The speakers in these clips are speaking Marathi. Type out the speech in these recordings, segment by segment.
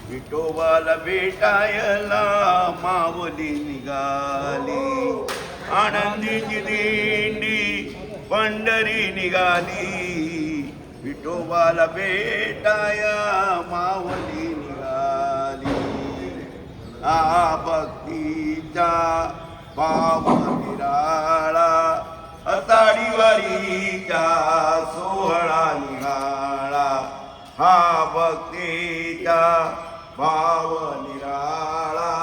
विठोबाला भेटायला माऊली निघाली, आनंदीची दिंडी पंढरी निघाली, विठोबाला भेटाया माऊली निघाली. भक्तीचा भाव निराळा, आषाढी वारीचा सोहळा निघाला. भक्तीचा भाव निराळा,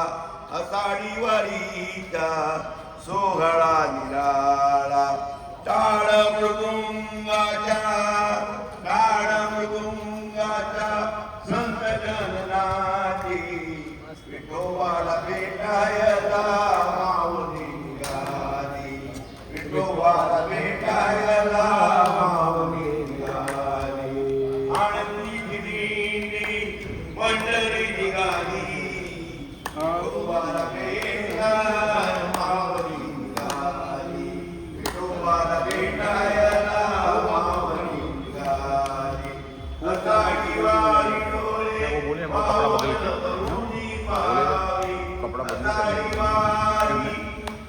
आषाढी वारीचा सोहळा निराळा. टाळ मृदुंगाच्या संत जननाची, विठोबाला भेटायला माऊली निघाली, विठोबाला भेटायला माऊली निघाली. आनंदीची दिंडी पंढरी निघाली, विठोबाला भेटायला माऊली निघाली, विठोबाला भेटायला माऊली निघाली. आषाढी वारी डोळे कपड़ा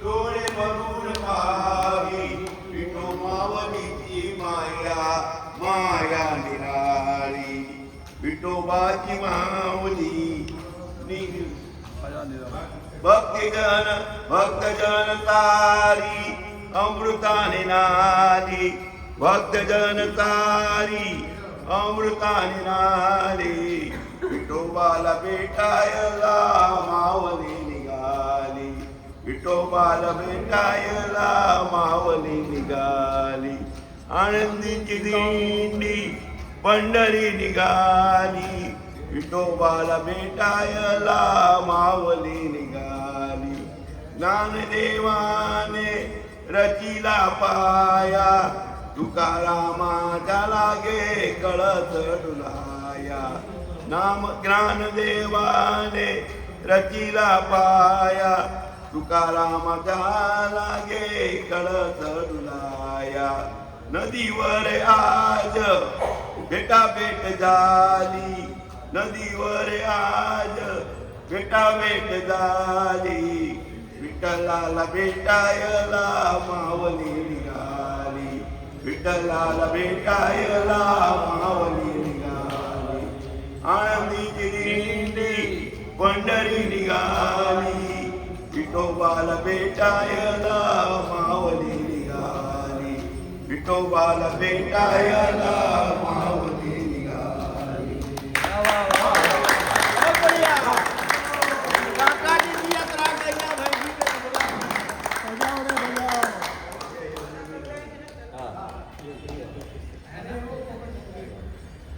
डोळे भरून पाहावी, विठो माऊलीची माया माया निराळी, विठोबाची माऊली भक्तजन तारी अमृताने नाली, भक्तजन तारी अमृताने नाली, विठोबाला भेटायला माऊली निघाली, विठोबाला भेटायला माऊली निघाली. आनंदीची दिंडी पंढरी निघाली, विठोबाला भेटायला माऊली निघाली. ज्ञानदेवाने रचिला पाया, तुकारामाच्या लागे कळस डुलाया. नाम ज्ञानदेवाने रचिला पाया, तुकारामाच्या लागे कळस डुलाया. नदीवर आज भेटाभेट झाली, नदीवर आज भेटाभेट झाली, विठ्ठलाला भेटायला माऊली निघाली, विठ्ठलाला भेटायला माऊली निघाली. आनंदीची दिंडी पंढरी निघाली, विठोबाला भेटायला माऊली निघाली, विठोबाला भेटायला माऊली निघाली.